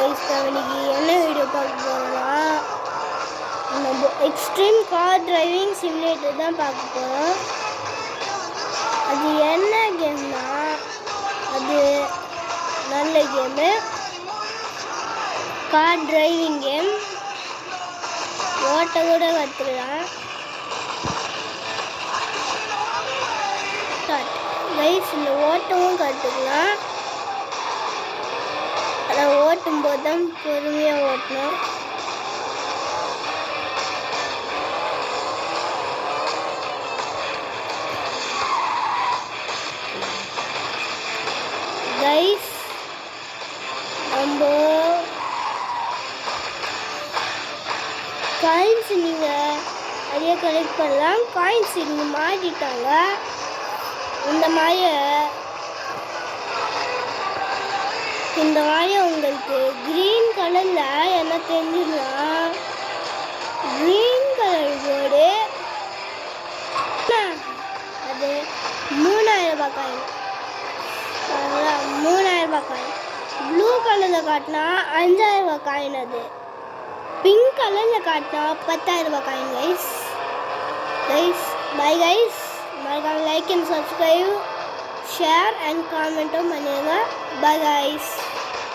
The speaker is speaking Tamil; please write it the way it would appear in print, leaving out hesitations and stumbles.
கைஸ், இன்னைக்கு என்ன வீடியோ பார்க்க போகிறோம்னா நம்ம எக்ஸ்ட்ரீம் கார் டிரைவிங் சிமுலேட்டர் தான் பார்க்க போகிறோம். அது என்ன கேம்னா, அது நல்ல கேமு, கார் டிரைவிங் கேம். ஓட்ட கூட கற்றுக்கலாம். கைஸ், இந்த ஓட்டமும் கற்றுக்கலாம். அதை ஓட்டும்போது தான் பொறுமையாக ஓட்டணும். கைஸ், நம்ம காயின்ஸ் நீங்கள் நிறைய கலெக்ட் பண்ணலாம். காயின்ஸ் இங்கே மாட்டிட்டாங்க. இந்த மாதிரி உங்களுக்கு க்ரீன் கலரில் என்ன தெரிஞ்சுக்கலாம். க்ரீன் கலர் போர்டு அது 3000 ரூபாய் காயின். 3000 ரூபாய் காயின். ப்ளூ கலரில் காட்டினா 5000 ரூபாய் காயின். அது பிங்க் கலரில் காட்டினா 10,000 ரூபாய் காயின். Guys bye guys. மறக்காம like and subscribe, share and காமெண்ட்டும் பண்ணுங்க. Bye guys.